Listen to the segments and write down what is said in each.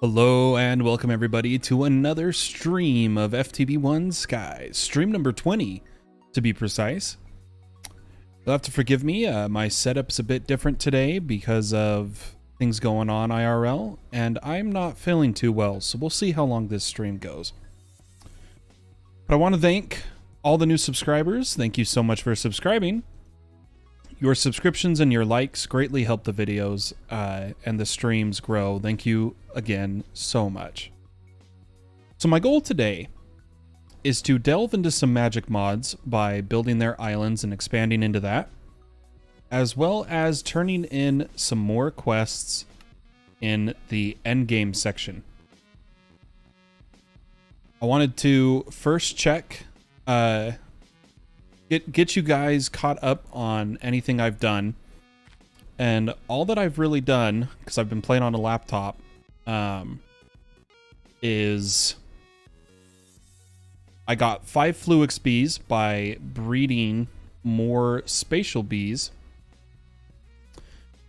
Hello and welcome everybody to another stream of FTB1 Sky, stream number 20 to be precise. You'll have to forgive me, my setup's a bit different today because of things going on IRL, and I'm not feeling too well, so we'll see how long this stream goes. But I want to thank all the new subscribers. Thank you so much for subscribing. Your subscriptions and your likes greatly help the videos and the streams grow. Thank you again so much. So my goal today is to delve into some magic mods by building their islands and expanding into that, as well as turning in some more quests in the endgame section. I wanted to first check get you guys caught up on anything I've done, and all that I've really done, because I've been playing on a laptop, is I got 5 Fluix bees by breeding more spatial bees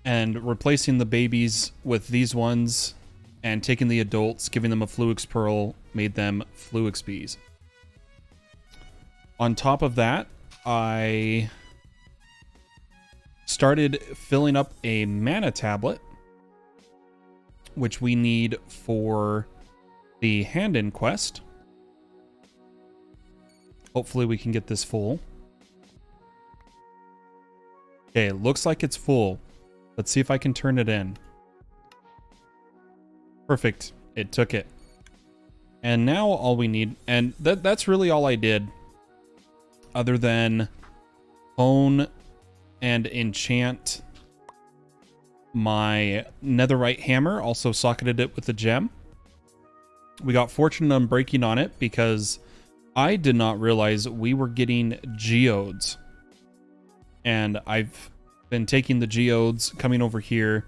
and replacing the babies with these ones and taking the adults, giving them a Fluix pearl, made them Fluix bees. On top of that, I started filling up a mana tablet, which we need for the hand-in quest. Hopefully we can get this full. Okay, looks like it's full. Let's see if I can turn it in. Perfect. It took it. And now all we need, and that's really all I did, other than hone and enchant my netherite hammer, also socketed it with a gem. We got fortunate unbreaking on it because I did not realize we were getting geodes. And I've been taking the geodes, coming over here,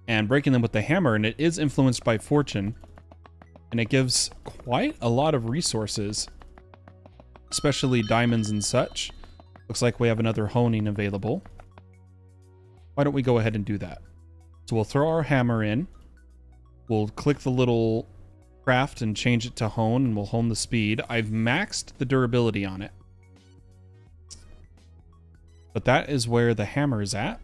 and breaking them with the hammer, and it is influenced by fortune. And it gives quite a lot of resources, especially diamonds and such. Looks like we have another honing available. Why don't we go ahead and do that? So we'll throw our hammer in. We'll click the little craft and change it to hone, and we'll hone the speed. I've maxed the durability on it. But that is where the hammer is at.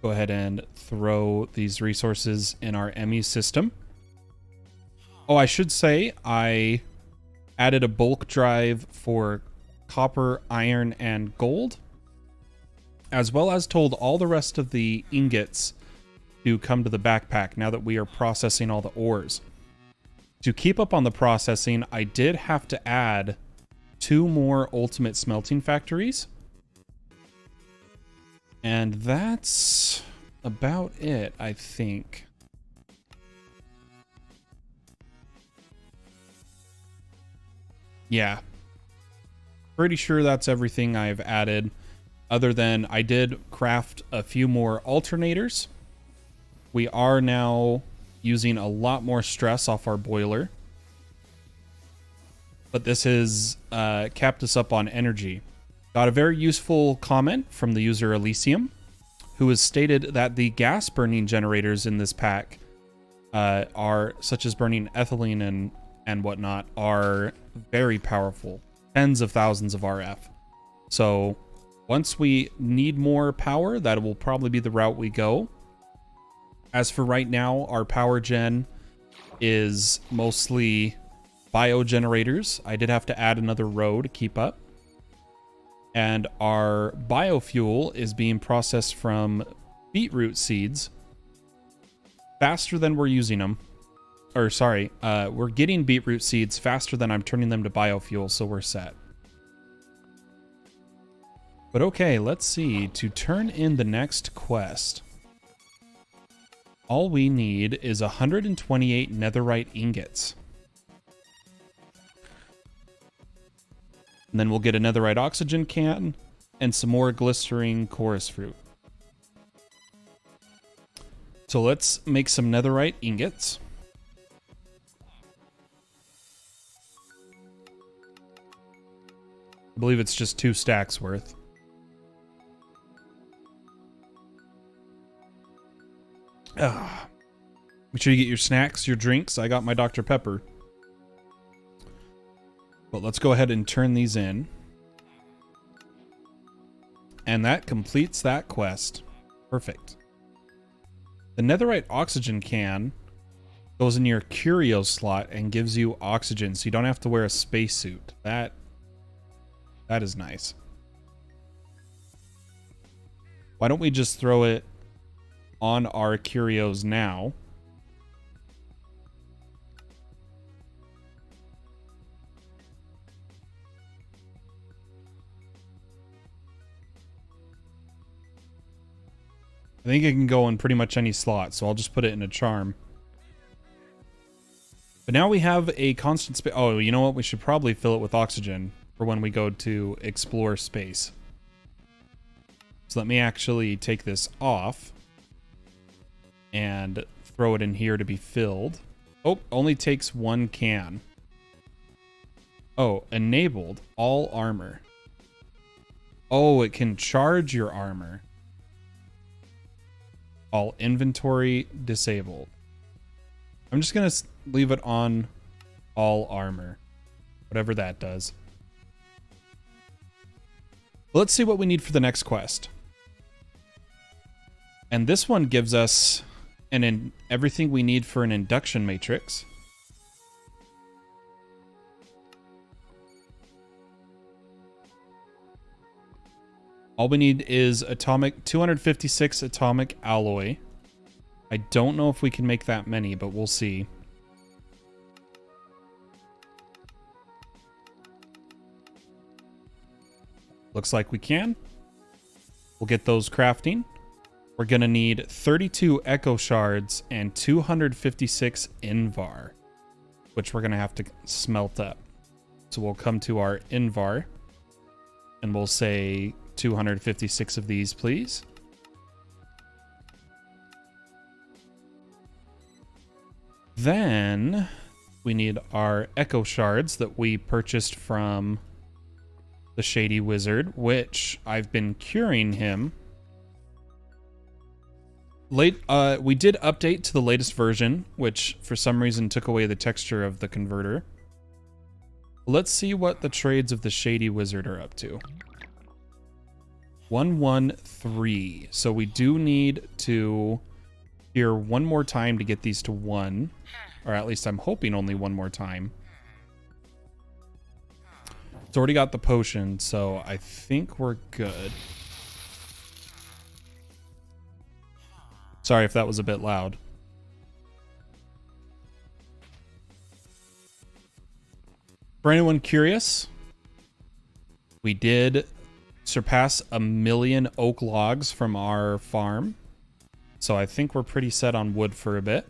Go ahead and throw these resources in our ME system. Oh, I should say I added a bulk drive for copper, iron, and gold, as well as told all the rest of the ingots to come to the backpack now that we are processing all the ores. To keep up on the processing, I did have to add 2 more ultimate smelting factories. And that's about it, I think. Yeah. Pretty sure that's everything I've added, other than I did craft a few more alternators. We are now using a lot more stress off our boiler, but this has capped us up on energy. Got a very useful comment from the user Elysium, who has stated that the gas burning generators in this pack are, such as burning ethylene and whatnot, are very powerful. Tens of thousands of RF. So once we need more power, that will probably be the route we go. As for right now, our power gen is mostly biogenerators. I did have to add another row to keep up. And our biofuel is being processed from beetroot seeds faster than we're using them. Or sorry, we're getting beetroot seeds faster than I'm turning them to biofuel, so we're set. But okay, let's see. To turn in the next quest, all we need is 128 netherite ingots. And then we'll get a netherite oxygen can and some more glistering chorus fruit. So let's make some netherite ingots. I believe it's just 2 stacks worth. Make sure you get your snacks, your drinks. I got my Dr. Pepper. But let's go ahead and turn these in. And that completes that quest. Perfect. The netherite oxygen can goes in your curio slot and gives you oxygen, so you don't have to wear a spacesuit. That is nice. Why don't we just throw it on our curios now? I think it can go in pretty much any slot, so I'll just put it in a charm. But now we have a constant space. Oh, you know what? We should probably fill it with oxygen for when we go to explore space. So let me actually take this off and throw it in here to be filled. Oh, only takes 1 can. Oh, enabled all armor. Oh, it can charge your armor. All inventory disabled. I'm just going to leave it on all armor. Whatever that does. Let's see what we need for the next quest. And this one gives us everything we need for an induction matrix. All we need is 256 atomic alloy. I don't know if we can make that many, but we'll see. Looks like we can. We'll get those crafting. We're going to need 32 echo shards and 256 invar, which we're going to have to smelt up. So we'll come to our invar and we'll say 256 of these, please. Then we need our echo shards that we purchased from the Shady Wizard, which I've been curing him. We did update to the latest version, which for some reason took away the texture of the converter. Let's see what the trades of the Shady Wizard are up to. 113. So we do need to hear one more time to get these to 1. Or at least I'm hoping only one more time. It's already got the potion, so I think we're good. Sorry if that was a bit loud. For anyone curious, we did surpass 1 million oak logs from our farm. So I think we're pretty set on wood for a bit.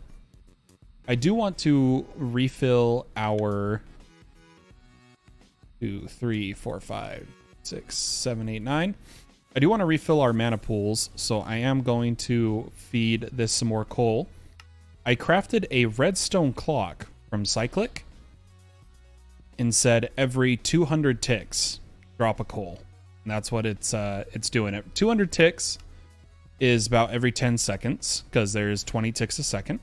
I do want to refill our 2, 3, 4, 5, 6, 7, 8, 9. I do want to refill our mana pools, so I am going to feed this some more coal. I crafted a redstone clock from Cyclic and said every 200 ticks, drop a coal. And that's what it's doing. At 200 ticks is about every 10 seconds, because there's 20 ticks a second.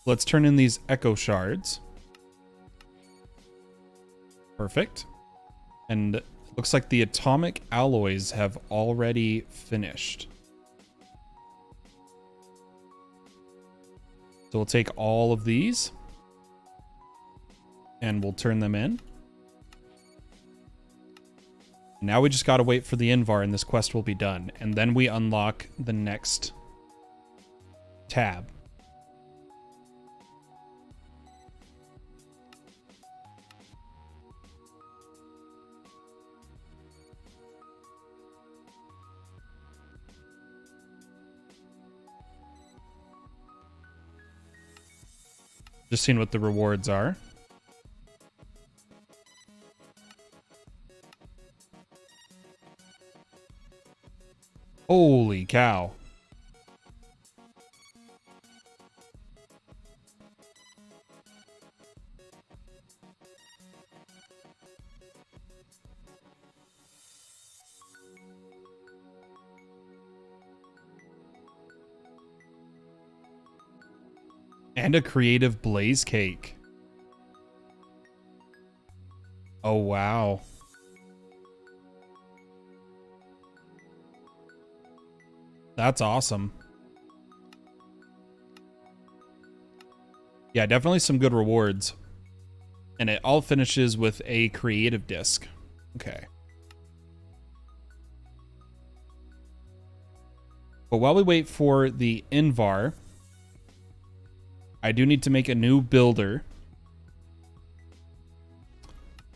Let's turn in these echo shards. Perfect. And it looks like the atomic alloys have already finished. So we'll take all of these and we'll turn them in. Now we just gotta wait for the invar and this quest will be done. And then we unlock the next tab. Just seeing what the rewards are. Holy cow. And a creative blaze cake. Oh, wow. That's awesome. Yeah, definitely some good rewards. And it all finishes with a creative disc. Okay. But while we wait for the Invar, I do need to make a new builder.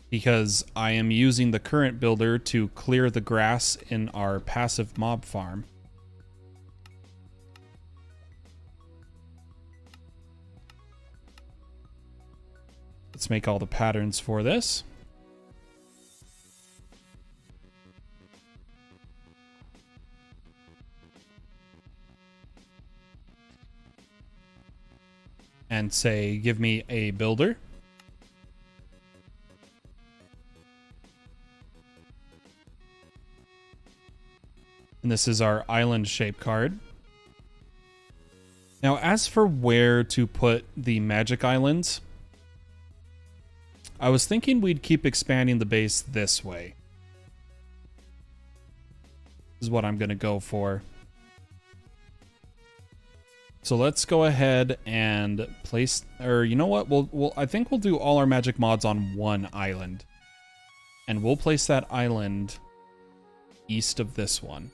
Because I am using the current builder to clear the grass in our passive mob farm. Let's make all the patterns for this. And say, give me a builder. And this is our island shape card. Now, as for where to put the magic islands, I was thinking we'd keep expanding the base this way. This is what I'm going to go for. So let's go ahead and place, or you know what? I think we'll do all our magic mods on one island. And we'll place that island east of this one.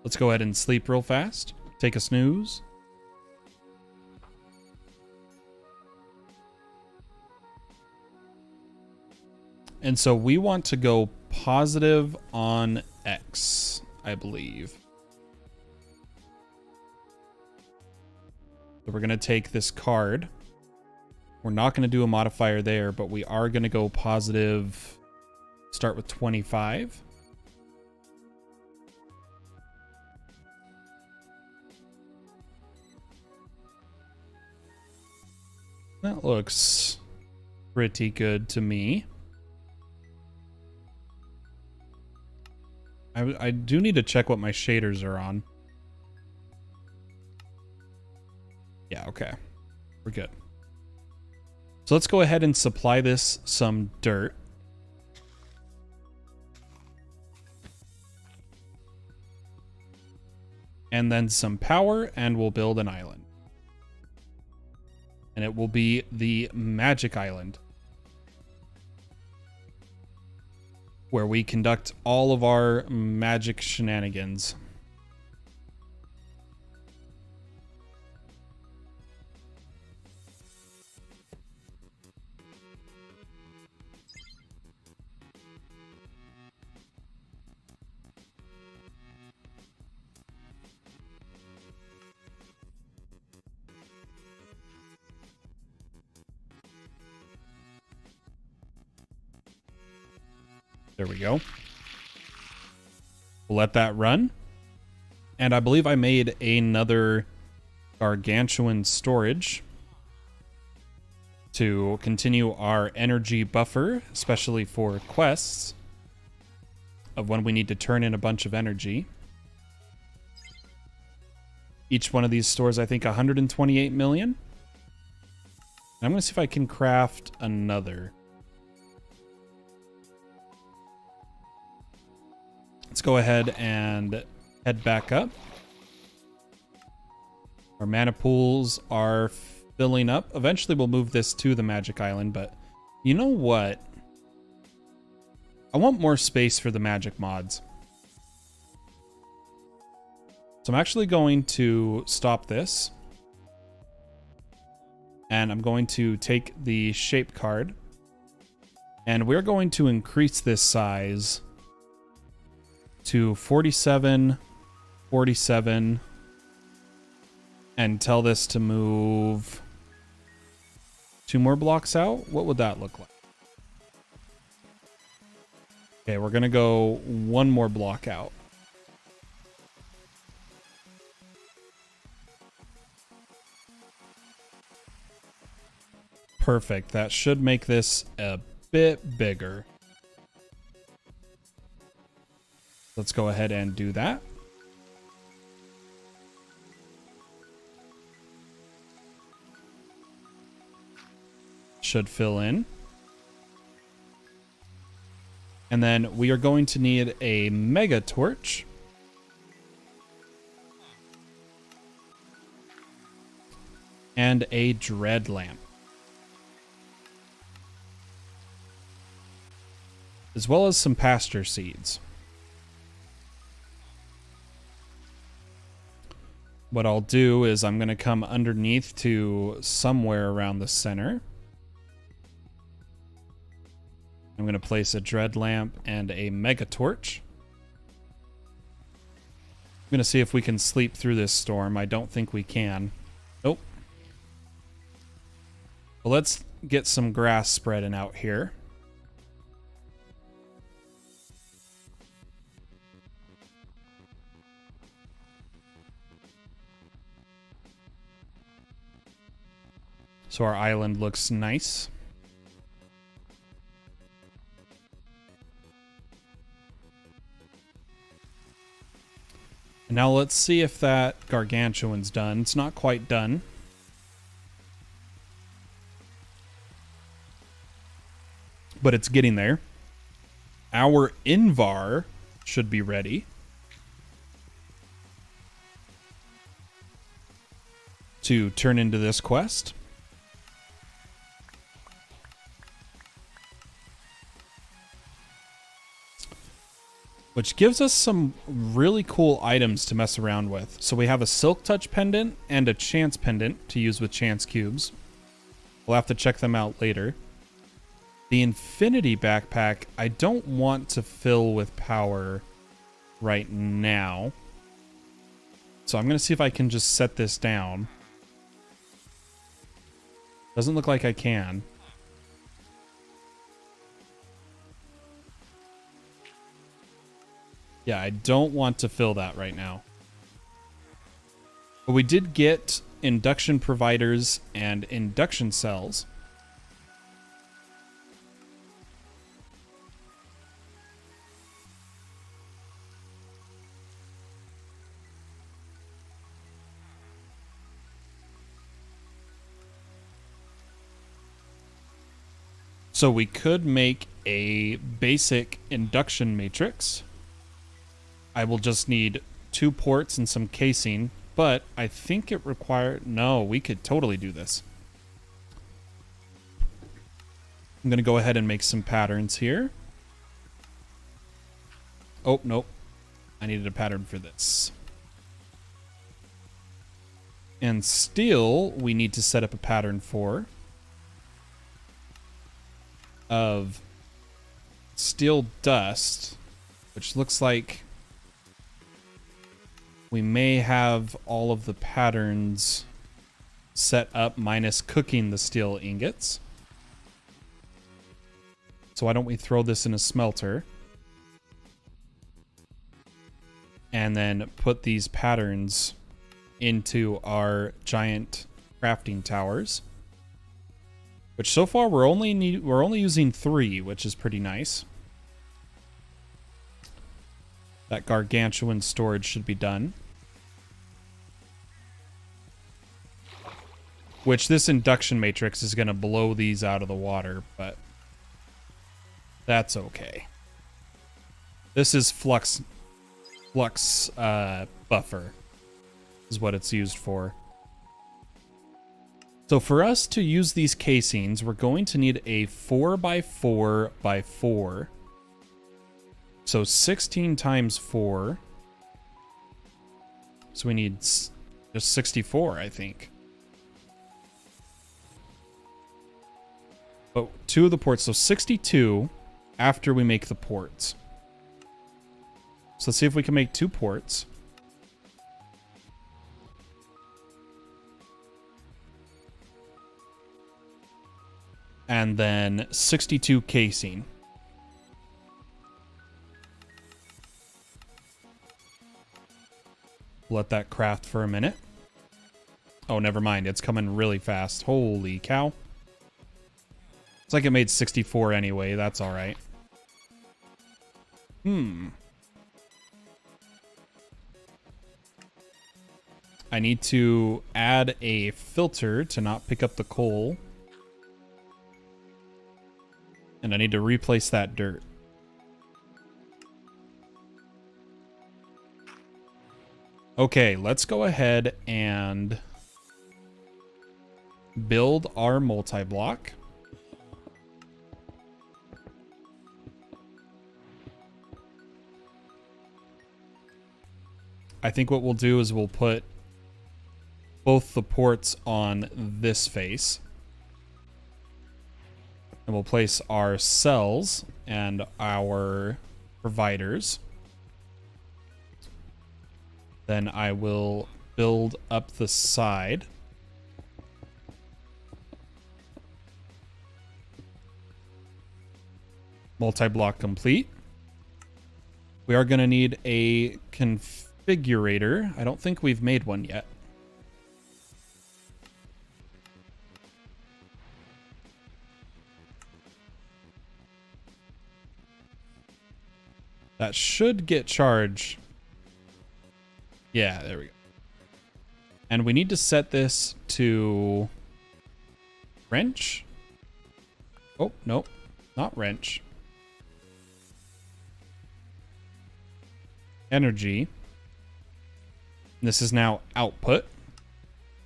Let's go ahead and sleep real fast. Take a snooze. And so we want to go positive on X, I believe. So we're going to take this card. We're not going to do a modifier there, but we are going to go positive. Start with 25. That looks pretty good to me. I do need to check what my shaders are on. Yeah, okay. We're good. So let's go ahead and supply this some dirt. And then some power, and we'll build an island. And it will be the Magic Island, where we conduct all of our magic shenanigans. There we go. We'll let that run. And I believe I made another gargantuan storage to continue our energy buffer, especially for quests of when we need to turn in a bunch of energy. Each one of these stores, I think, 128 million. I'm going to see if I can craft another. Let's go ahead and head back up. Our mana pools are filling up. Eventually we'll move this to the Magic Island, but you know what? I want more space for the magic mods. So I'm actually going to stop this. And I'm going to take the shape card. And we're going to increase this size to 47, 47, and tell this to move 2 more blocks out. What would that look like? Okay, we're gonna go 1 more block out. Perfect. That should make this a bit bigger. Let's go ahead and do that. Should fill in. And then we are going to need a mega torch. And a dread lamp. As well as some pasture seeds. What I'll do is I'm going to come underneath to somewhere around the center. I'm going to place a dread lamp and a mega torch. I'm going to see if we can sleep through this storm. I don't think we can. Nope. Well, let's get some grass spreading out here. So our island looks nice. And now let's see if that gargantuan's done. It's not quite done. But it's getting there. Our Invar should be ready to turn into this quest. Which gives us some really cool items to mess around with. So we have a Silk Touch pendant and a Chance pendant to use with Chance cubes. We'll have to check them out later. The Infinity backpack, I don't want to fill with power right now. So I'm going to see if I can just set this down. Doesn't look like I can. Yeah, I don't want to fill that right now. But we did get induction providers and induction cells. So we could make a basic induction matrix. I will just need 2 ports and some casing, but I think it required... No, we could totally do this. I'm going to go ahead and make some patterns here. Oh, nope. I needed a pattern for this. And steel, we need to set up a pattern for. Of steel dust, which looks like we may have all of the patterns set up minus cooking the steel ingots. So why don't we throw this in a smelter and then put these patterns into our giant crafting towers. Which so far we're only using 3, which is pretty nice. That gargantuan storage should be done. Which this induction matrix is going to blow these out of the water, but that's okay. This is flux buffer is what it's used for. So for us to use these casings, we're going to need a 4x4x4. So 16 times 4. So we need just 64, I think. But 2 of the ports, so 62 after we make the ports. So let's see if we can make 2 ports. And then 62 casing. Let that craft for a minute. Oh, never mind. It's coming really fast. Holy cow. It's like it made 64 anyway. That's all right. I need to add a filter to not pick up the coal. And I need to replace that dirt. Okay, let's go ahead and build our multi-block. I think what we'll do is we'll put both the ports on this face. And we'll place our cells and our providers. Then I will build up the side. Multi-block complete. We are going to need a configurator. I don't think we've made one yet. That should get charged. Yeah, there we go. And we need to set this to wrench. Oh, nope, not wrench. Energy. This is now output.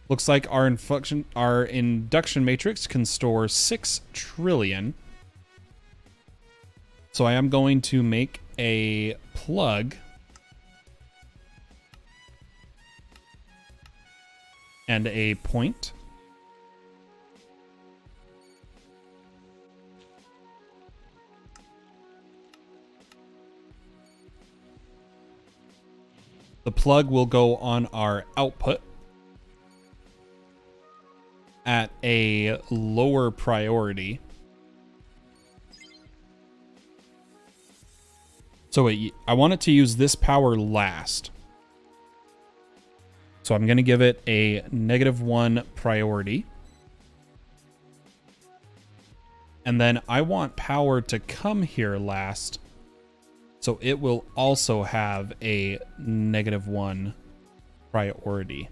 Looks like our induction matrix can store 6 trillion. So I am going to make a plug and a point. The plug will go on our output at a lower priority. So I want it to use this power last. So I'm going to give it a -1 priority. And then I want power to come here last. So it will also have a -1 priority.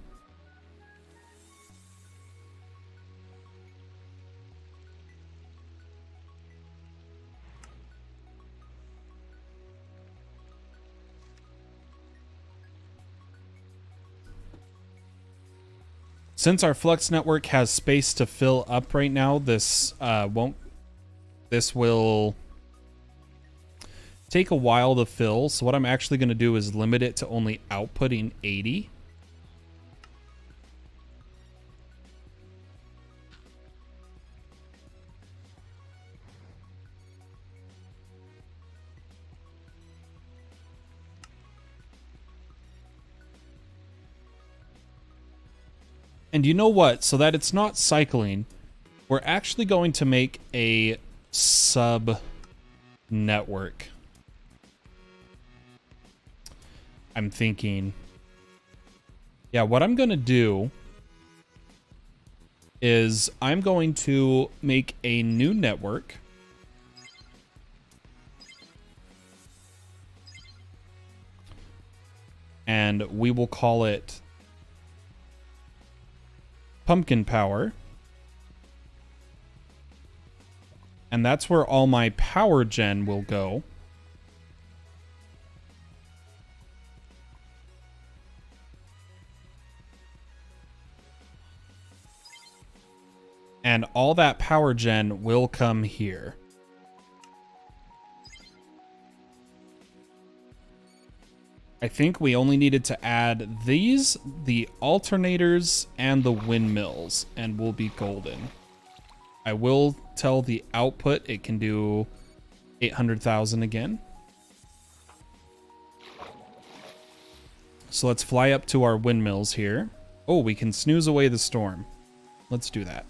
Since our Flux network has space to fill up right now, this will take a while to fill. So what I'm actually going to do is limit it to only outputting 80. And you know what? So that it's not cycling, we're actually going to make a sub network. I'm thinking, yeah, what I'm going to do is I'm going to make a new network. And we will call it Pumpkin Power. And that's where all my power gen will go. And all that power gen will come here. I think we only needed to add these, the alternators, and the windmills, and we'll be golden. I will tell the output it can do 800,000 again. So let's fly up to our windmills here. Oh, we can snooze away the storm. Let's do that.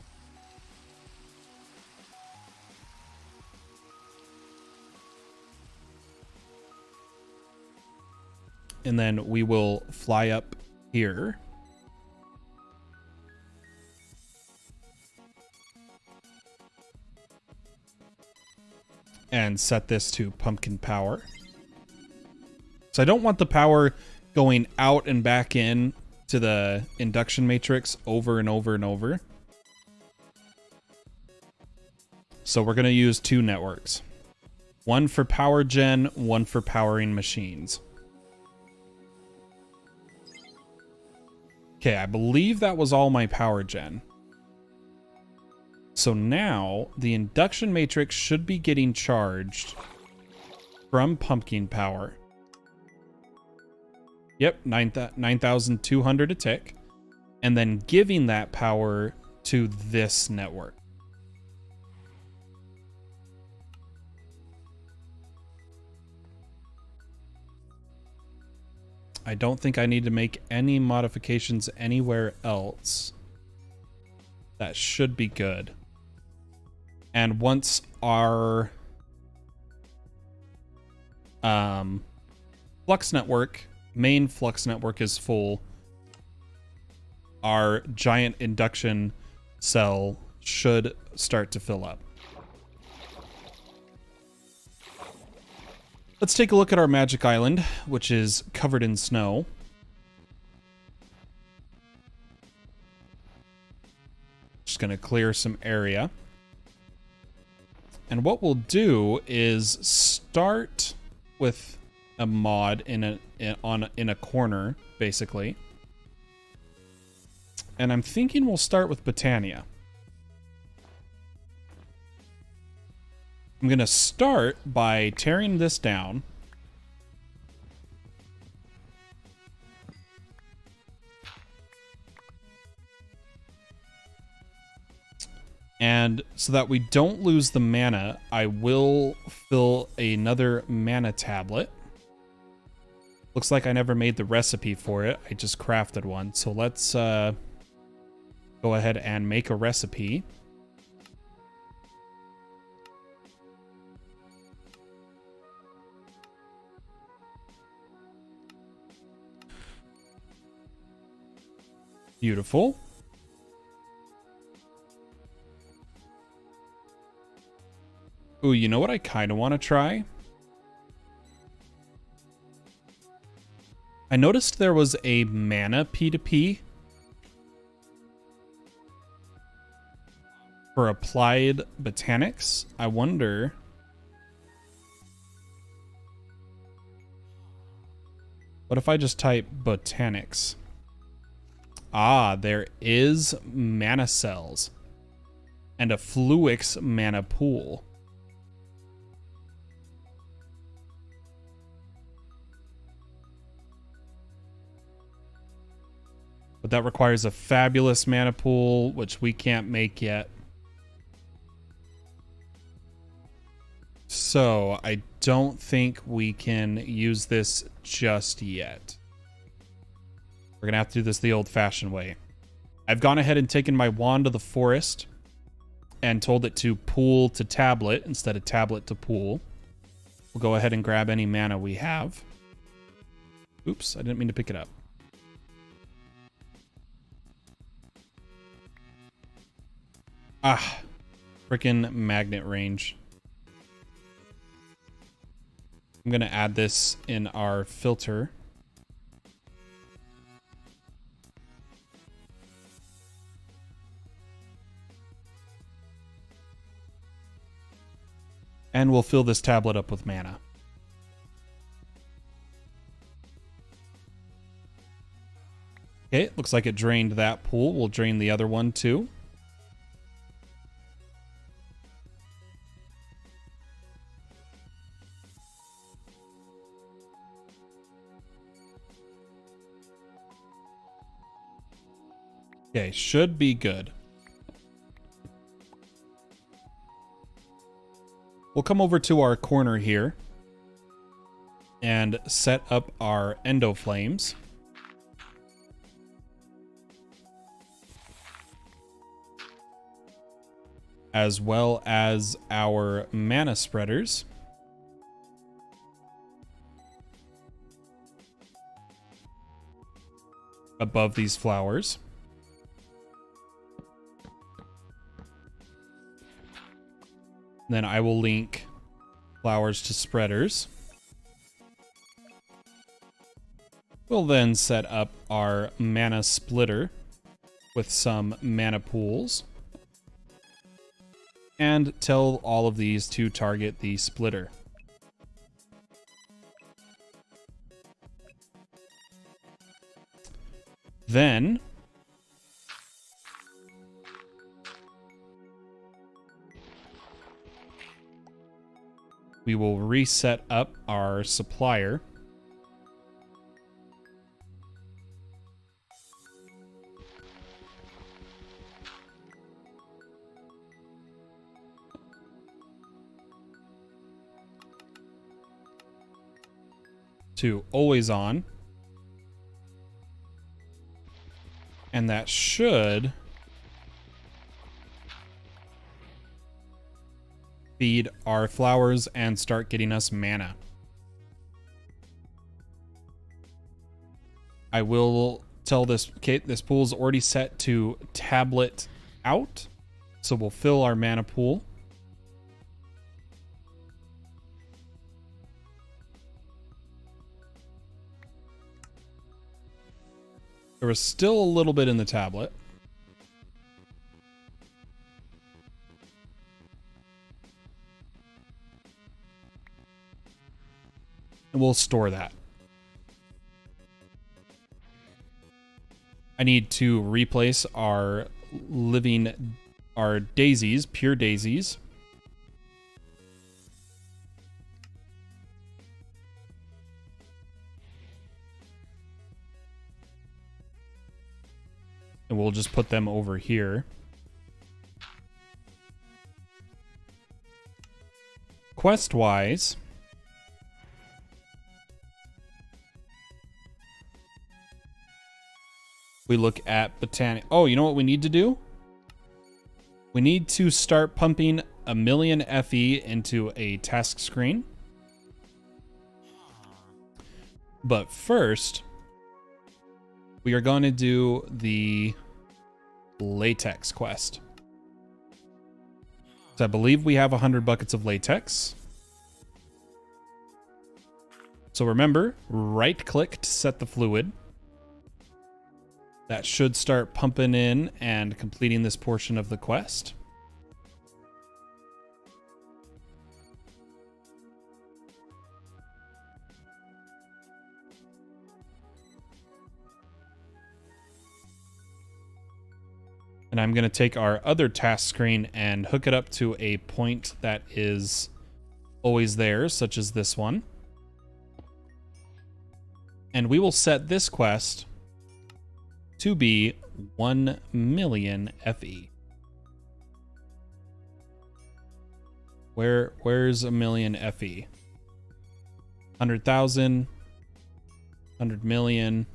And then we will fly up here. And set this to pumpkin power. So I don't want the power going out and back in to the induction matrix over and over and over. So we're going to use 2 networks. One for power gen, one for powering machines. Okay, I believe that was all my power gen. So now the induction matrix should be getting charged from pumpkin power. Yep, 9,200 a tick. And then giving that power to this network. I don't think I need to make any modifications anywhere else. That should be good. And once our flux network, main flux network is full, our giant induction cell should start to fill up. Let's take a look at our magic island, which is covered in snow. Just going to clear some area. And what we'll do is start with a mod in a corner, basically. And I'm thinking we'll start with Botania. I'm going to start by tearing this down. And so that we don't lose the mana, I will fill another mana tablet. Looks like I never made the recipe for it. I just crafted one. So let's go ahead and make a recipe. Beautiful. Ooh, you know what I kind of want to try? I noticed there was a mana P2P for applied botanics. I wonder... what if I just type botanics? Ah, there is mana cells and a Fluix mana pool. But that requires a fabulous mana pool, which we can't make yet. So I don't think we can use this just yet. We're going to have to do this the old-fashioned way. I've gone ahead and taken my wand of the forest and told it to pool to tablet instead of tablet to pool. We'll go ahead and grab any mana we have. Oops, I didn't mean to pick it up. Ah, frickin' magnet range. I'm going to add this in our filter. And we'll fill this tablet up with mana. Okay, looks like it drained that pool. We'll drain the other one too. Okay, should be good. We'll come over to our corner here and set up our endo flames. As well as our mana spreaders. Above these flowers. Then I will link flowers to spreaders. We'll then set up our mana splitter with some mana pools and tell all of these to target the splitter. Then we will reset up our supplier. To always on. And that should feed our flowers and start getting us mana. I will tell this, Kate, this pool is already set to tablet out. So we'll fill our mana pool. There was still a little bit in the tablet. And we'll store that. I need to replace our daisies, pure daisies. And we'll just put them over here. Quest-wise, we look at botanic. Oh, you know what we need to do? We need to start pumping 1,000,000 FE into a task screen. But first, we are going to do the latex quest. So I believe we have 100 buckets of latex. So remember, right click to set the fluid. That should start pumping in and completing this portion of the quest. And I'm going to take our other task screen and hook it up to a point that is always there, such as this one. And we will set this quest to be 1,000,000 FE. Where's 1,000,000 FE? 100,000, 100 million,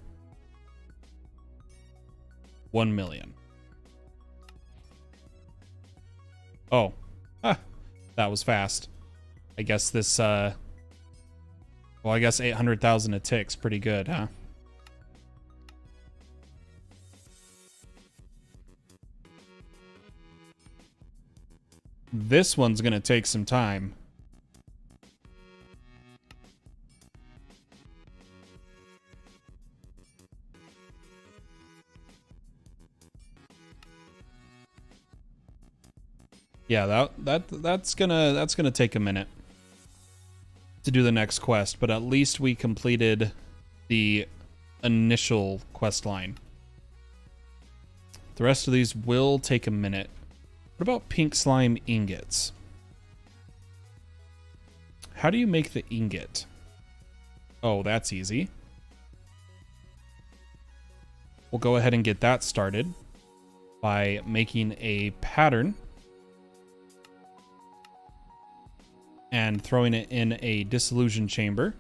1,000,000. Oh, that was fast. I guess this, well, I guess 800,000 a tick's pretty good, huh? This one's gonna take some time. Yeah, that's gonna take a minute to do the next quest, but at least we completed the initial quest line. The rest of these will take a minute. What about pink slime ingots? How do you make the ingot? Oh, that's easy. We'll go ahead and get that started by making a pattern and throwing it in a dissolution chamber.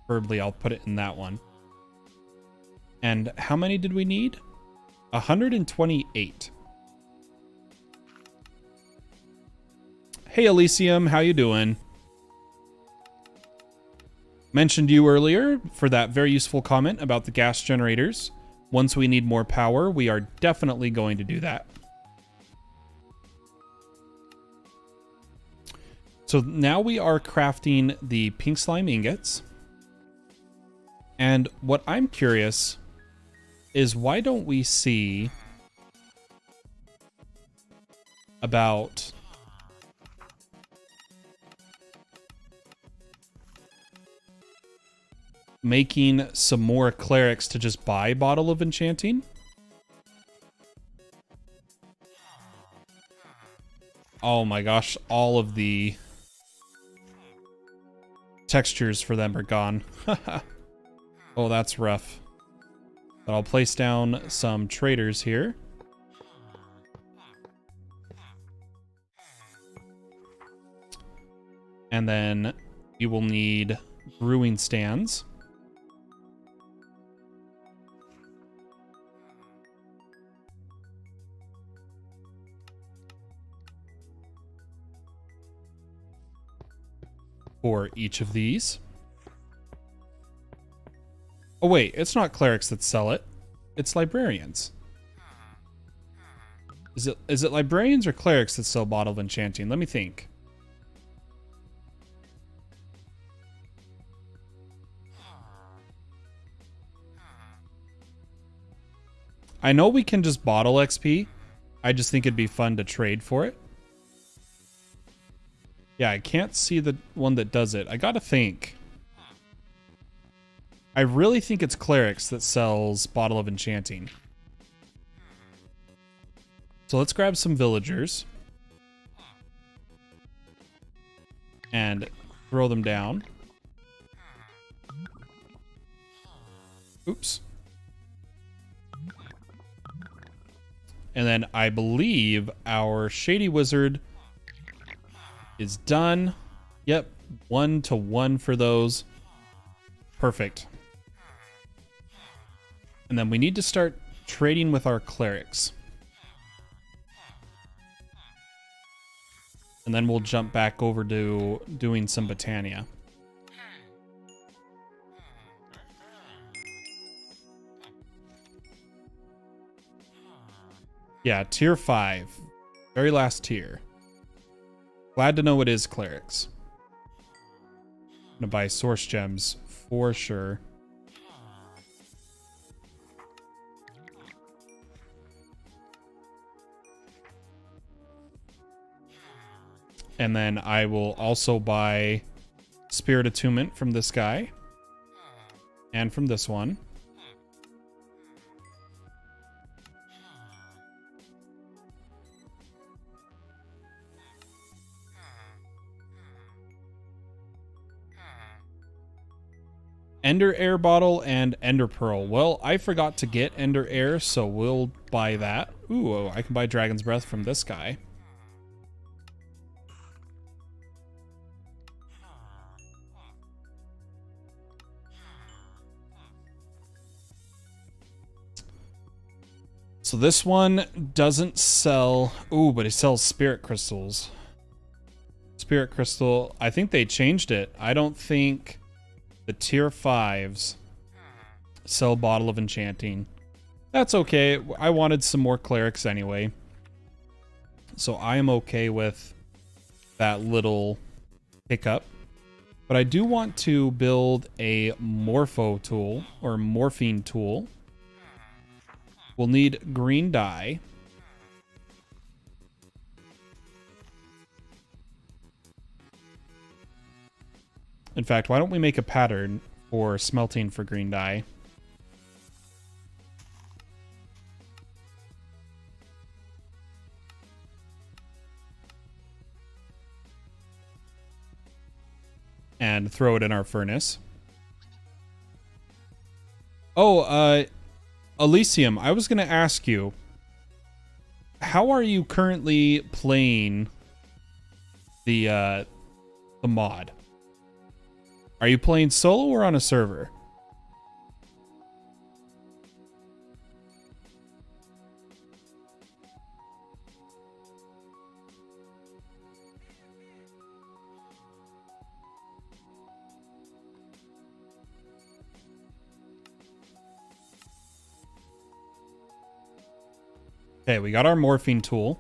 Preferably, I'll put it in that one. And how many did we need? 128. Hey Elysium, how you doing? Mentioned you earlier for that very useful comment about the gas generators. Once we need more power, we are definitely going to do that. So now we are crafting the pink slime ingots. And what I'm curious is why don't we see about making some more clerics to just buy Bottle of Enchanting? Oh my gosh, all of the textures for them are gone. Oh, that's rough. But I'll place down some traders here. And then we will need brewing stands. For each of these. Oh wait, it's not clerics that sell it. It's librarians. Is it librarians or clerics that sell Bottle of Enchanting? Let me think. I know we can just bottle XP. I just think it'd be fun to trade for it. Yeah, I can't see the one that does it. I gotta think. I really think it's clerics that sells Bottle of Enchanting. So let's grab some villagers. And throw them down. Oops. And then I believe our Shady Wizard is done. Yep, 1-to-1 for those. Perfect. And then we need to start trading with our clerics. And then we'll jump back over to doing some Botania. Yeah, tier 5. Very last tier. Glad to know it is clerics. I'm gonna buy source gems for sure. And then I will also buy Spirit Attunement from this guy. And from this one. Ender Air Bottle and Ender Pearl. Well, I forgot to get Ender Air, so we'll buy that. Ooh, I can buy Dragon's Breath from this guy. So this one doesn't sell... Ooh, but it sells Spirit Crystals. Spirit Crystal, I think they changed it. I don't think... The tier 5s sell Bottle of Enchanting. That's okay. I wanted some more clerics anyway. So I am okay with that little hiccup. But I do want to build a Morpho tool or Morphine tool. We'll need green dye. In fact, why don't we make a pattern for smelting for green dye? And throw it in our furnace. Oh, Elysium, I was going to ask you, how are you currently playing the mod? Are you playing solo or on a server? Okay, we got our morphine tool.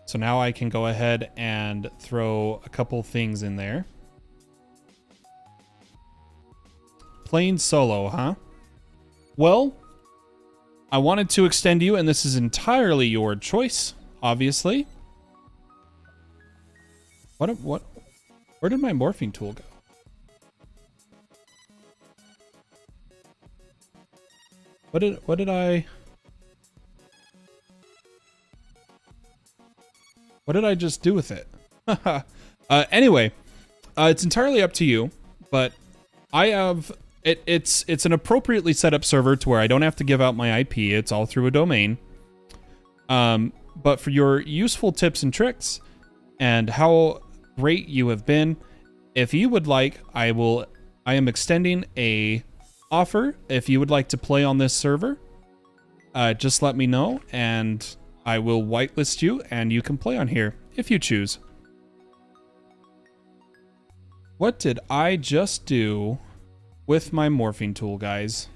So now I can go ahead and throw a couple things in there. Playing solo, huh? Well, I wanted to extend you, and this is entirely your choice, obviously. What? Where did my morphing tool go? What did I just do with it? Anyway, it's entirely up to you, but I have it's an appropriately set up server to where I don't have to give out my IP. It's all through a domain. But for your useful tips and tricks and how great you have been, if you would like, I am extending a offer. If you would like to play on this server, just let me know and I will whitelist you and you can play on here if you choose. What did I just do with my morphing tool, guys?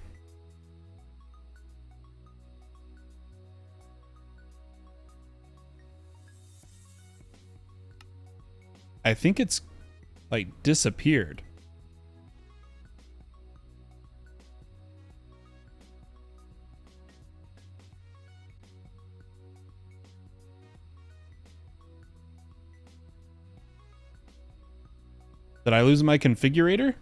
I think it's like disappeared. Did I lose my configurator?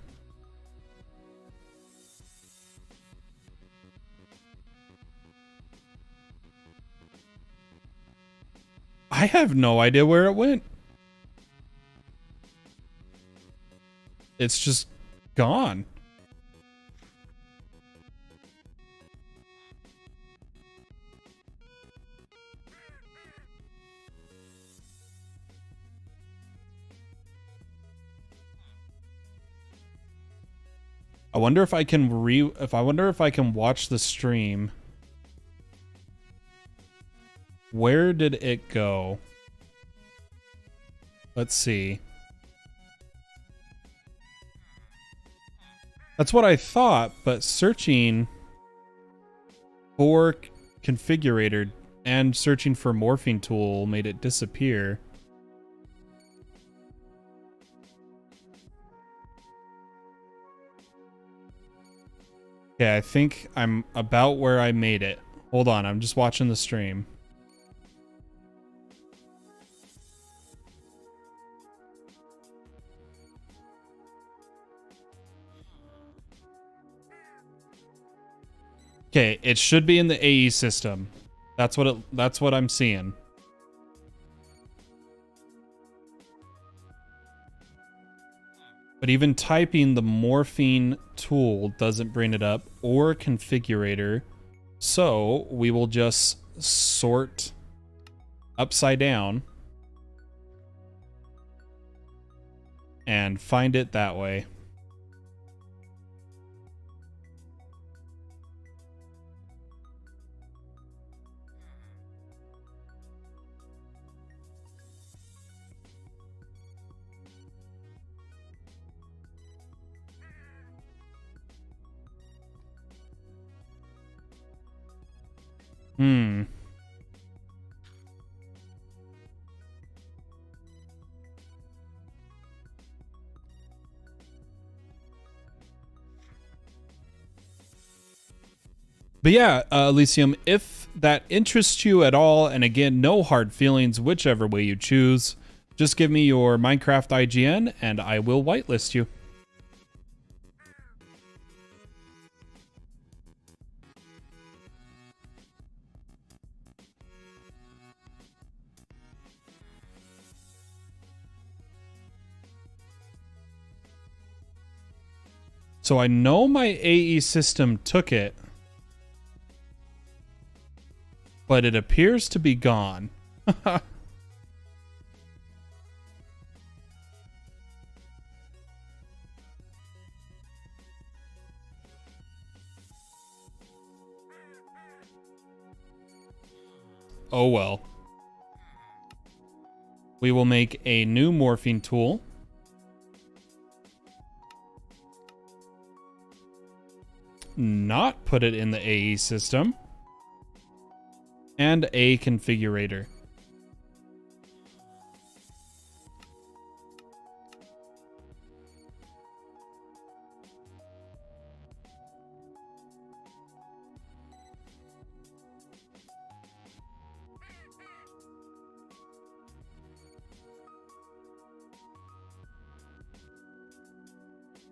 I have no idea where it went. It's just gone. I wonder if I can watch the stream. Where did it go? Let's see. That's what I thought, but searching for configurator and searching for morphing tool made it disappear. Okay, I think I'm about where I made it. Hold on, I'm just watching the stream. Okay, it should be in the AE system. That's what I'm seeing. But even typing the morphine tool doesn't bring it up, or configurator. So we will just sort upside down and find it that way. But yeah, Elysium, if that interests you at all, and again, no hard feelings, whichever way you choose, just give me your Minecraft IGN and I will whitelist you. So I know my AE system took it, but it appears to be gone. Oh well. We will make a new morphing tool. Not put it in the AE system. And a configurator.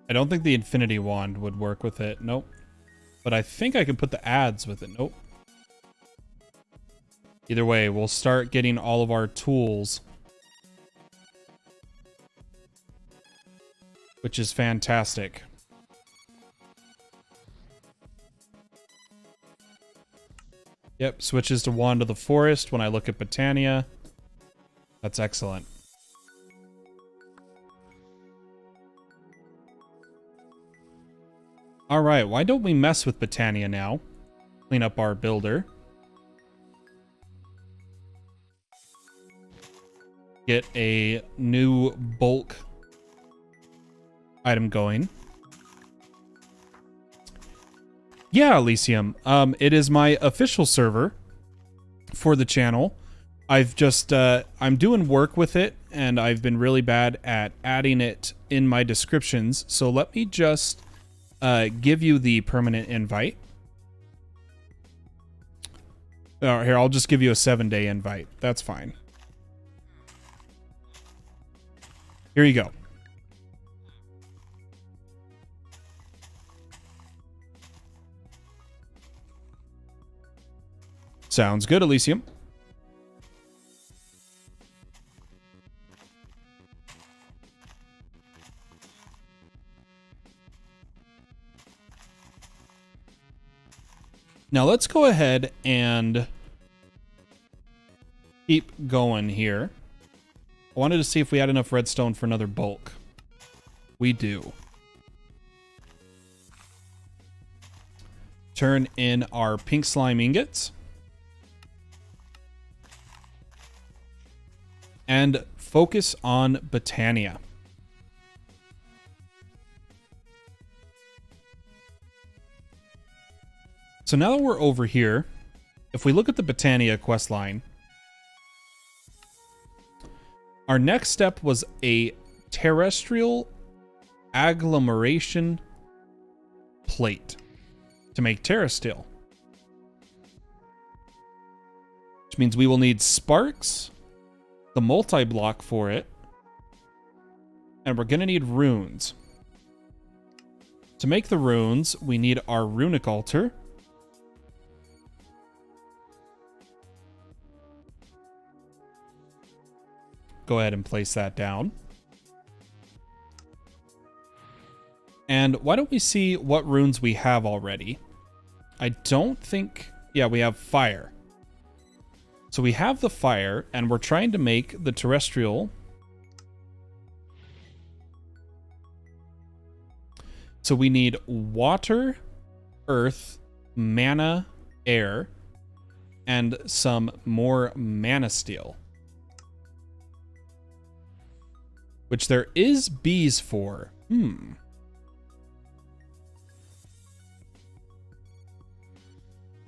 I don't think the Infinity Wand would work with it. Nope. But I think I can put the ads with it. Nope. Either way, we'll start getting all of our tools, which is fantastic. Yep, switches to Wand of the Forest when I look at Botania. That's excellent. All right, why don't we mess with Botania now? Clean up our builder. Get a new bulk item going. Yeah, Elysium. It is my official server for the channel. I've just, I'm doing work with it, and I've been really bad at adding it in my descriptions. So let me just give you the permanent invite. Here, I'll just give you a 7-day invite. That's fine. Here you go. Sounds good, Elysium. Now let's go ahead and keep going here. I wanted to see if we had enough redstone for another bulk. We do. Turn in our pink slime ingots. And focus on Botania. So now that we're over here, if we look at the Botania questline, our next step was a terrestrial agglomeration plate to make terrasteel. Which means we will need sparks, the multi-block for it, and we're going to need runes. To make the runes, we need our runic altar. Go ahead and place that down. And why don't we see what runes we have already? I don't think... Yeah, we have fire. So we have the fire, and we're trying to make the terrestrial. So we need water, earth, mana, air, and some more mana steel. Which there is bees for.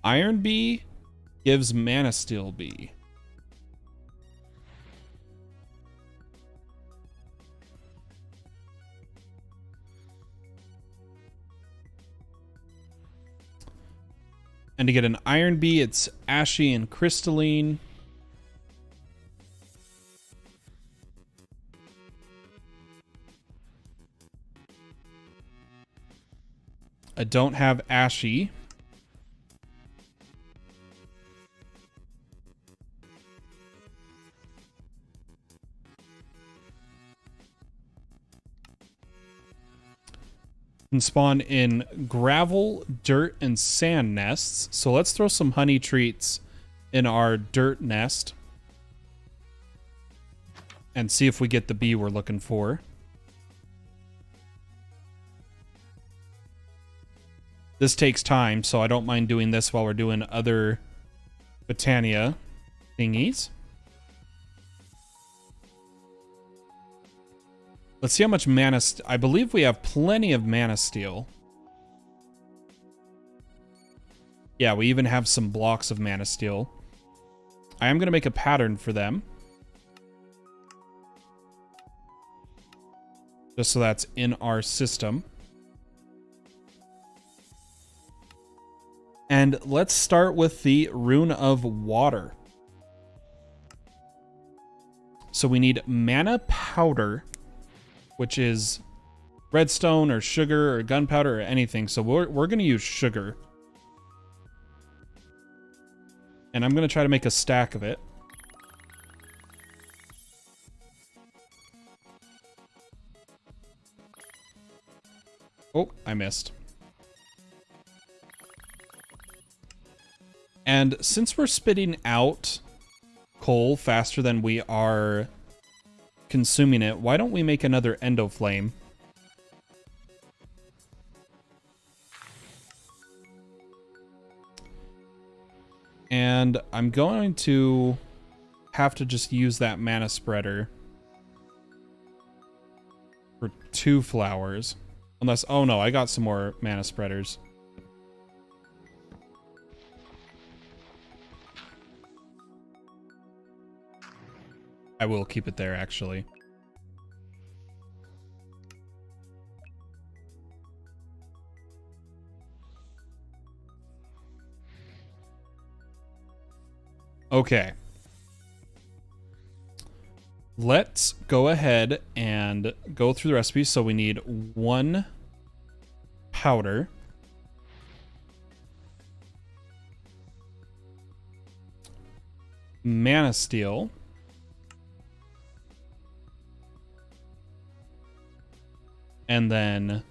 Iron bee gives mana steel bee. And to get an iron bee, it's ashy and crystalline. I don't have ashy. Can spawn in gravel, dirt, and sand nests. So let's throw some honey treats in our dirt nest and see if we get the bee we're looking for. This takes time, so I don't mind doing this while we're doing other Botania thingies. Let's see how much mana... I believe we have plenty of mana steel. Yeah, we even have some blocks of mana steel. I am going to make a pattern for them. Just so that's in our system. And let's start with the Rune of Water. So we need mana powder, which is redstone or sugar or gunpowder or anything. So we're going to use sugar. And I'm going to try to make a stack of it. Oh, I missed. And since we're spitting out coal faster than we are consuming it, why don't we make another endo flame? And I'm going to have to just use that mana spreader for 2 flowers. Unless, oh no, I got some more mana spreaders. I will keep it there, actually. Okay. Let's go ahead and go through the recipes. So we need 1 powder. Mana steel. And then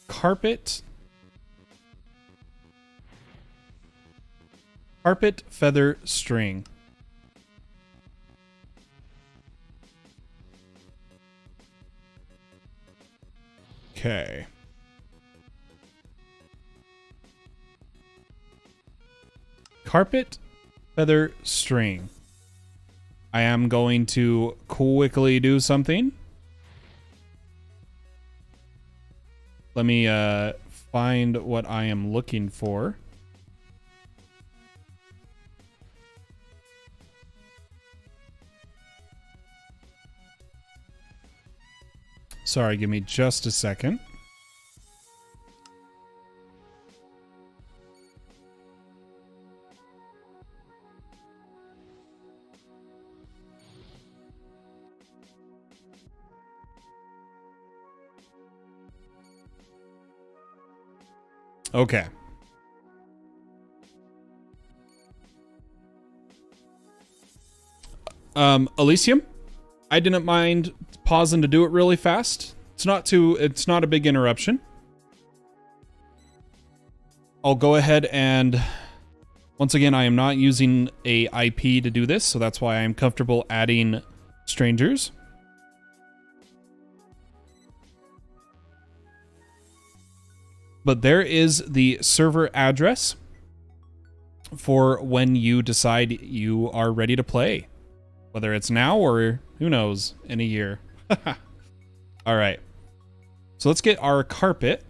carpet. Carpet, feather, string. Okay. Carpet, feather, string. I am going to quickly do something. Let me find what I am looking for. Sorry, give me just a second. Okay. Elysium, I didn't mind pausing to do it really fast. It's not a big interruption. I'll go ahead and once again, I am not using a IP to do this, so that's why I'm comfortable adding strangers. But there is the server address for when you decide you are ready to play. Whether it's now or, who knows, in a year. All right. So let's get our carpet.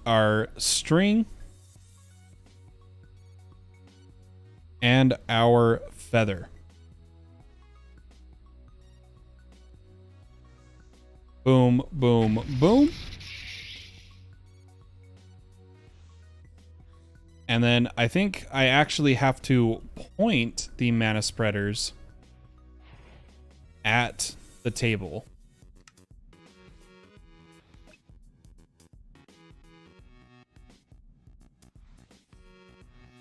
Our string. And our feather. Boom, boom, boom. And then I think I actually have to point the mana spreaders at the table.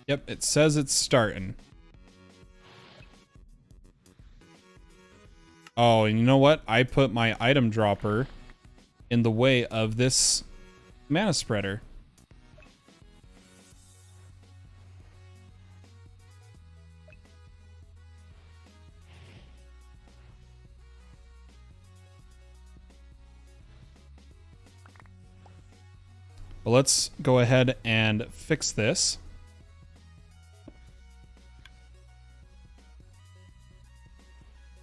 Yep, it says it's starting. Oh, and you know what? I put my item dropper in the way of this mana spreader. But let's go ahead and fix this.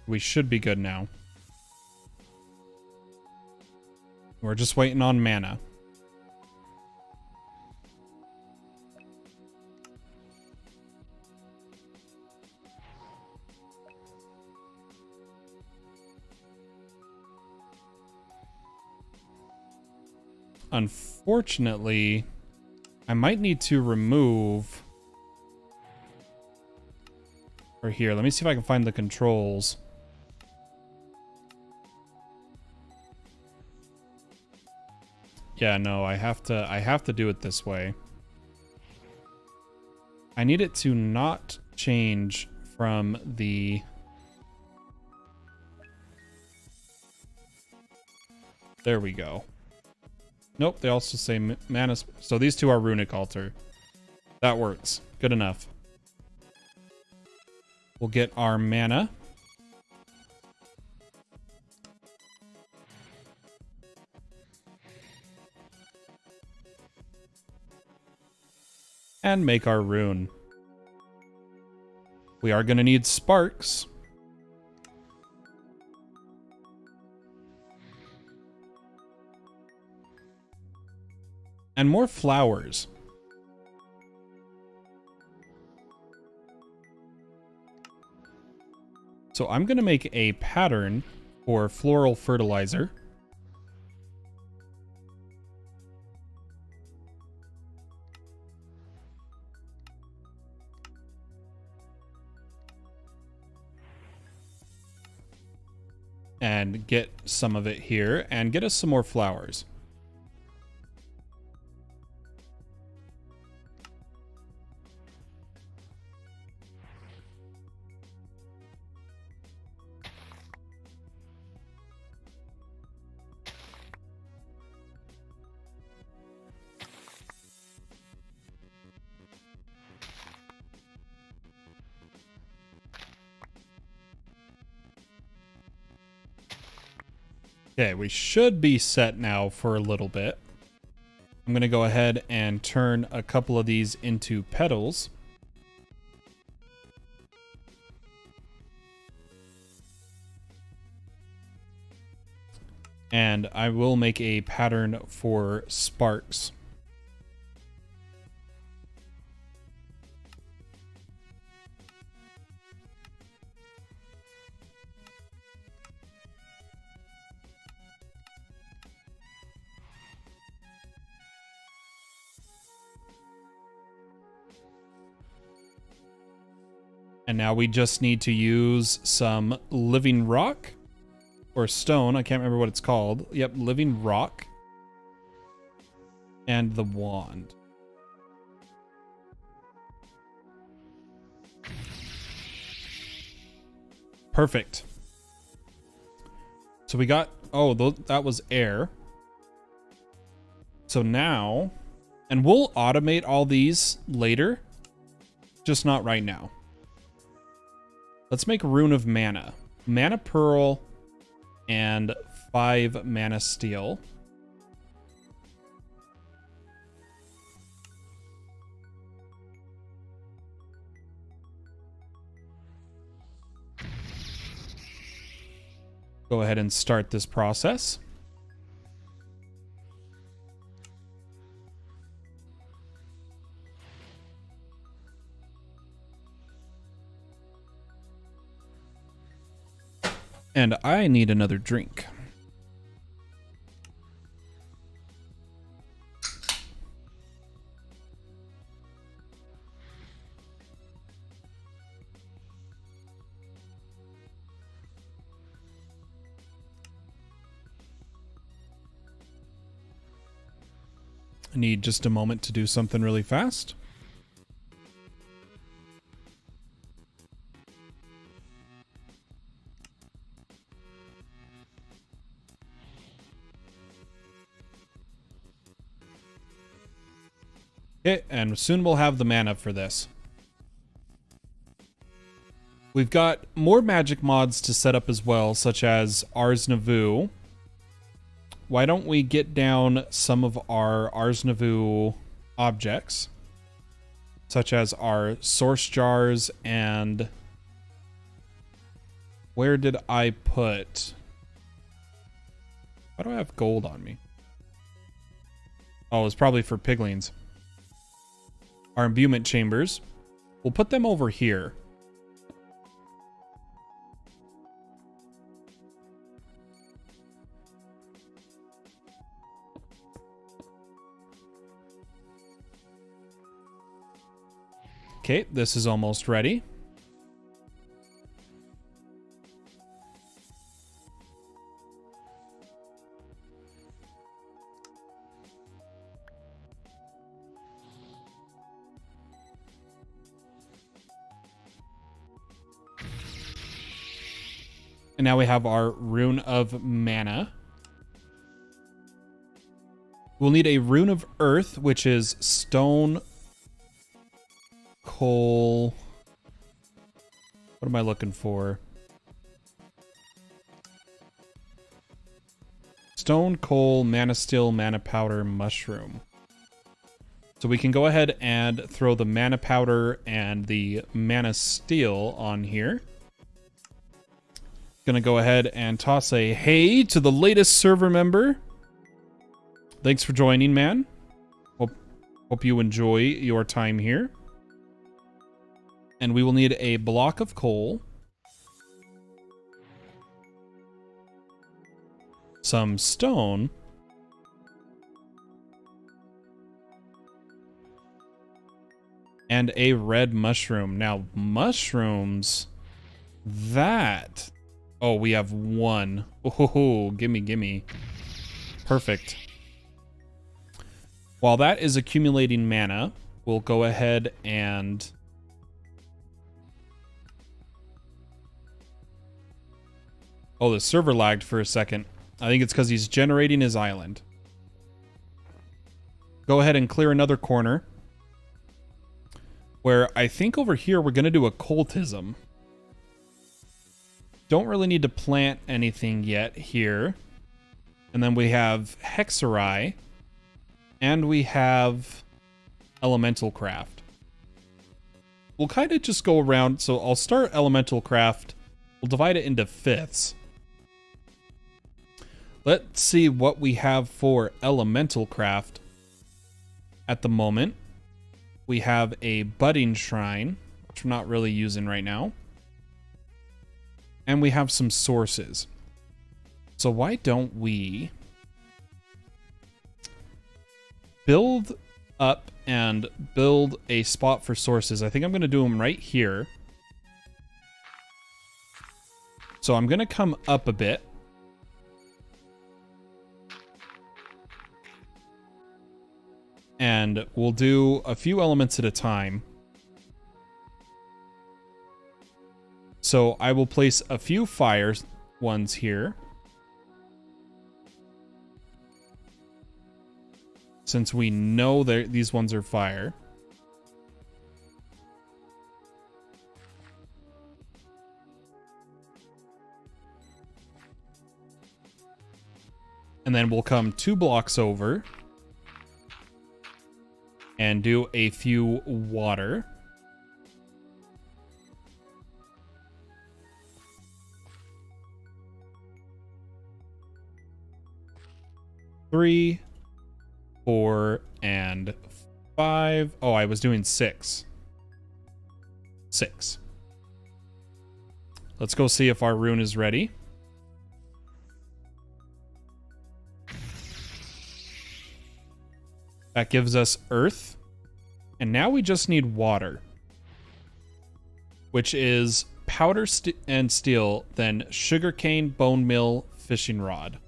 We should be good now. We're just waiting on mana. Unfortunately, I might need to remove Or here, let me see if I can find the controls. Yeah, no, I have to do it this way. I need it to not change from the... There we go. Nope, they also say mana... So these two are Runic Altar. That works. Good enough. We'll get our mana. And make our rune. We are going to need sparks. And more flowers. So I'm going to make a pattern for floral fertilizer. And get some of it here and get us some more flowers. Okay, we should be set now for a little bit. I'm going to go ahead and turn a couple of these into petals. And I will make a pattern for sparks. And now we just need to use some living rock or stone. I can't remember what it's called. Yep, living rock. And the wand. Perfect. So we got, oh, that was air. So now, and we'll automate all these later, just not right now. Let's make Rune of Mana. Mana Pearl and 5 Mana Steel. Go ahead and start this process. And I need another drink. I need just a moment to do something really fast. Okay, and soon we'll have the mana for this. We've got more magic mods to set up as well, such as Ars Navu. Why don't we get down some of our Ars Navu objects, such as our source jars and... Where did I put... Why do I have gold on me? Oh, it's probably for piglings. Our imbuement chambers. We'll put them over here. Okay, this is almost ready. And now we have our Rune of Mana. We'll need a Rune of Earth, which is stone, coal. What am I looking for? Stone, coal, mana steel, mana powder, mushroom. So we can go ahead and throw the mana powder and the mana steel on here. Gonna go ahead and toss a hey to the latest server member. Thanks for joining, man. Hope you enjoy your time here. And we will need a block of coal. Some stone. And a red mushroom. Now, mushrooms, that... Oh, we have one. Oh, gimme, gimme. Perfect. While that is accumulating mana, we'll go ahead and... Oh, the server lagged for a second. I think it's because he's generating his island. Go ahead and clear another corner. Where I think over here we're going to do a cultism. Don't really need to plant anything yet here. And then we have Hexerai. And we have Elemental Craft. We'll kind of just go around. So I'll start Elemental Craft. We'll divide it into fifths. Let's see what we have for Elemental Craft at the moment. We have a Budding Shrine, which we're not really using right now. And we have some sources. So why don't we build up and build a spot for sources? I think I'm going to do them right here. So I'm going to come up a bit. And we'll do a few elements at a time. So I will place a few fire ones here. Since we know that these ones are fire. And then we'll come 2 blocks over. And do a few water. Three, 4, and 5. Oh, I was doing 6. 6. Let's go see if our rune is ready. That gives us earth. And now we just need water. Which is powder and steel, then sugarcane, bone meal, fishing rod.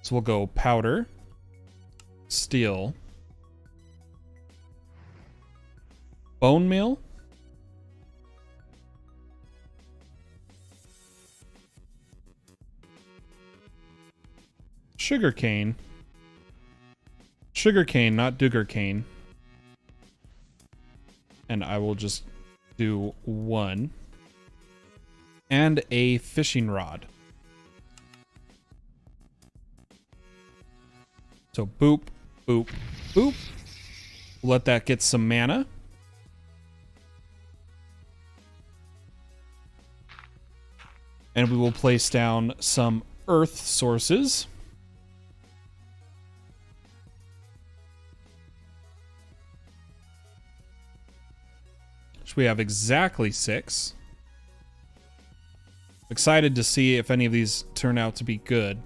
So we'll go powder, steel, bone meal, sugarcane. Sugarcane, not sugarcane. And I will just do 1. And a fishing rod. So boop, boop, boop. We'll let that get some mana. And we will place down some earth sources. We have exactly 6. Excited to see if any of these turn out to be good.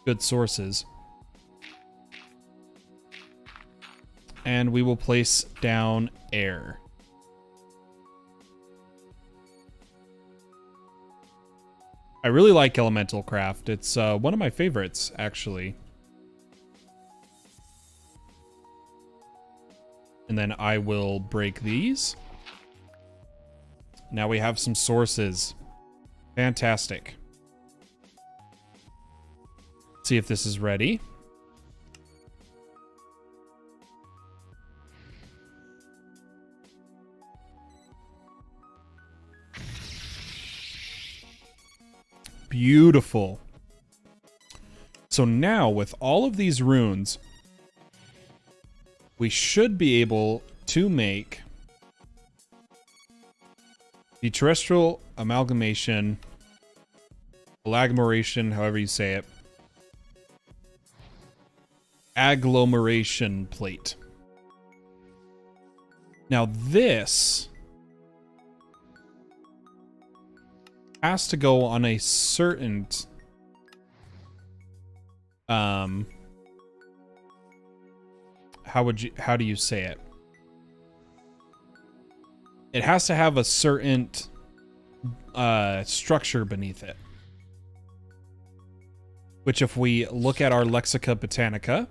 Good sources. And we will place down air. I really like Elemental Craft. It's one of my favorites, actually. And then I will break these. Now we have some sources. Fantastic. See if this is ready. Beautiful. So now with all of these runes, we should be able to make the terrestrial amalgamation, agglomeration, however you say it, agglomeration plate. Now this has to go on a certain how do you say it? It has to have a certain structure beneath it. Which if we look at our Lexica Botanica,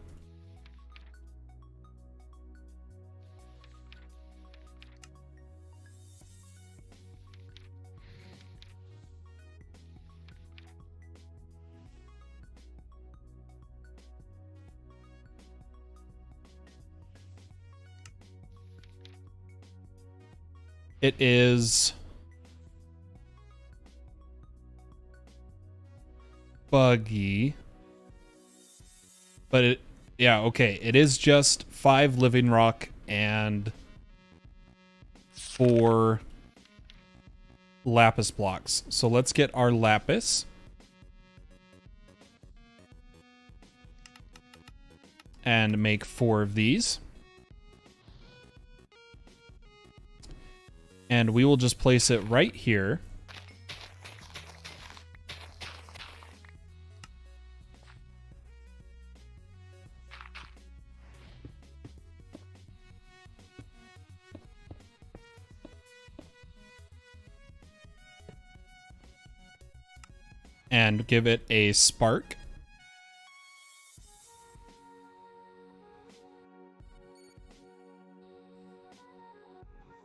it is buggy, but it, yeah, okay. It is just 5 living rock and 4 lapis blocks. So let's get our lapis. And make 4 of these. And we will just place it right here. And give it a spark.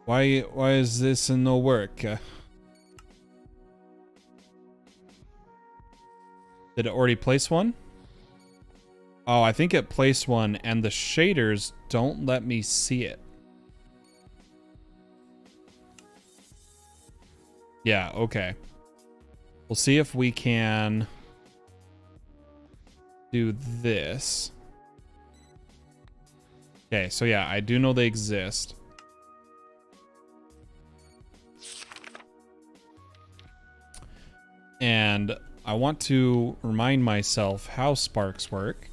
Why is this no work? Did it already place one? Oh, I think it placed one and the shaders don't let me see it. Yeah, okay. We'll see if we can do this. Okay, so yeah, I do know they exist. And I want to remind myself how sparks work.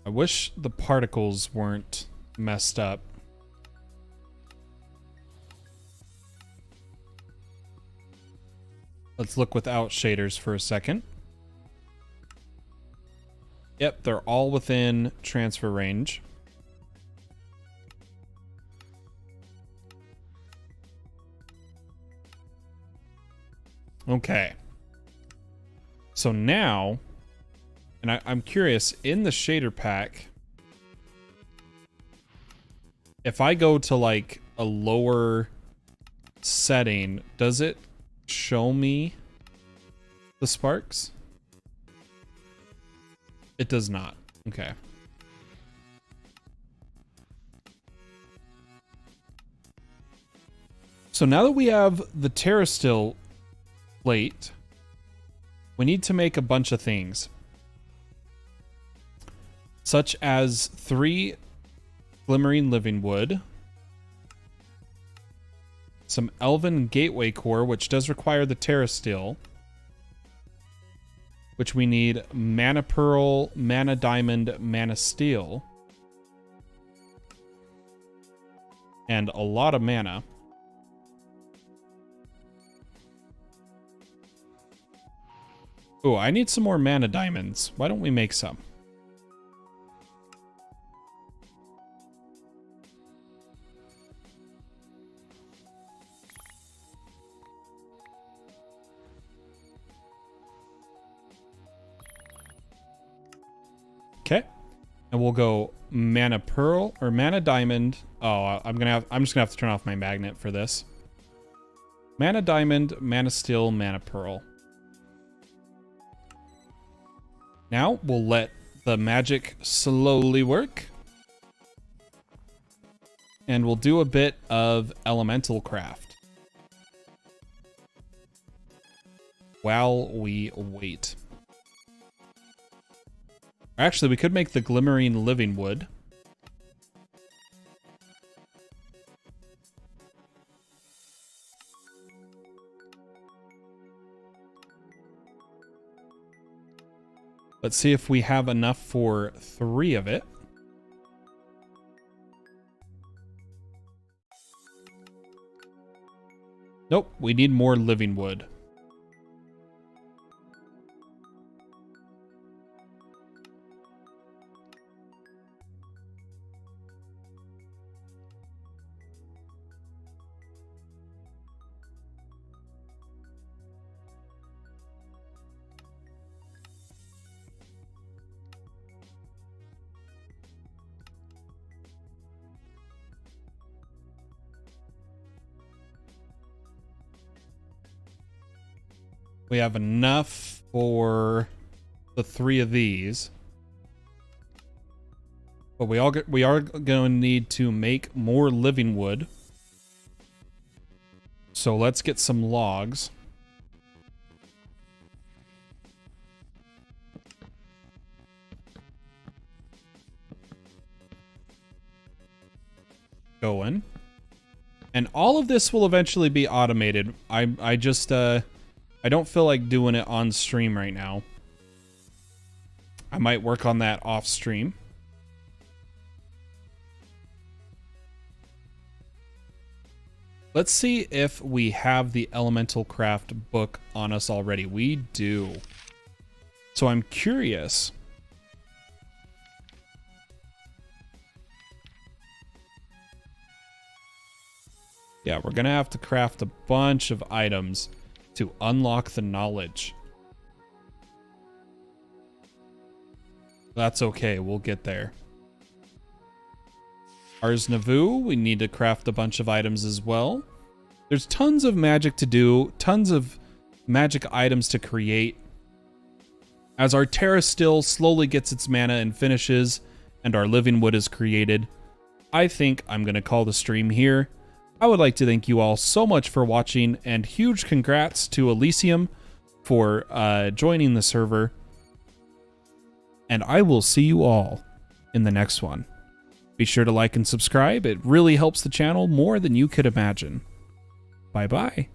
I wish the particles weren't messed up. Let's look without shaders for a second. Yep, they're all within transfer range. Okay. So now, and I'm curious, in the shader pack, if I go to like a lower setting, does it show me the sparks? It does not. Okay. So now that we have the Terrasteel plate, we need to make a bunch of things. Such as 3 glimmering living wood, some elven gateway core, which does require the Terrasteel, which we need mana pearl, mana diamond, mana steel, and a lot of mana. Oh, I need some more mana diamonds. Why don't we make some? And we'll go mana pearl or mana diamond. Oh, I'm just gonna have to turn off my magnet for this. Mana diamond, mana steel, mana pearl. Now we'll let the magic slowly work. And we'll do a bit of elemental craft while we wait. Actually, we could make the glimmering living wood. Let's see if we have enough for 3 of it. Nope, we need more living wood. We have enough for the 3 of these. But we are going to need to make more living wood. So let's get some logs. Going. And all of this will eventually be automated. I just I don't feel like doing it on stream right now. I might work on that off stream. Let's see if we have the Elemental Craft book on us already. We do. So I'm curious. Yeah, we're gonna have to craft a bunch of items to unlock the knowledge. That's okay, we'll get there. Ars Navu, we need to craft a bunch of items as well. There's tons of magic to do, tons of magic items to create. As our Terra Still slowly gets its mana and finishes, and our living wood is created, I think I'm going to call the stream here. I would like to thank you all so much for watching, and huge congrats to Elysium for joining the server. And I will see you all in the next one. Be sure to like and subscribe. It really helps the channel more than you could imagine. Bye-bye.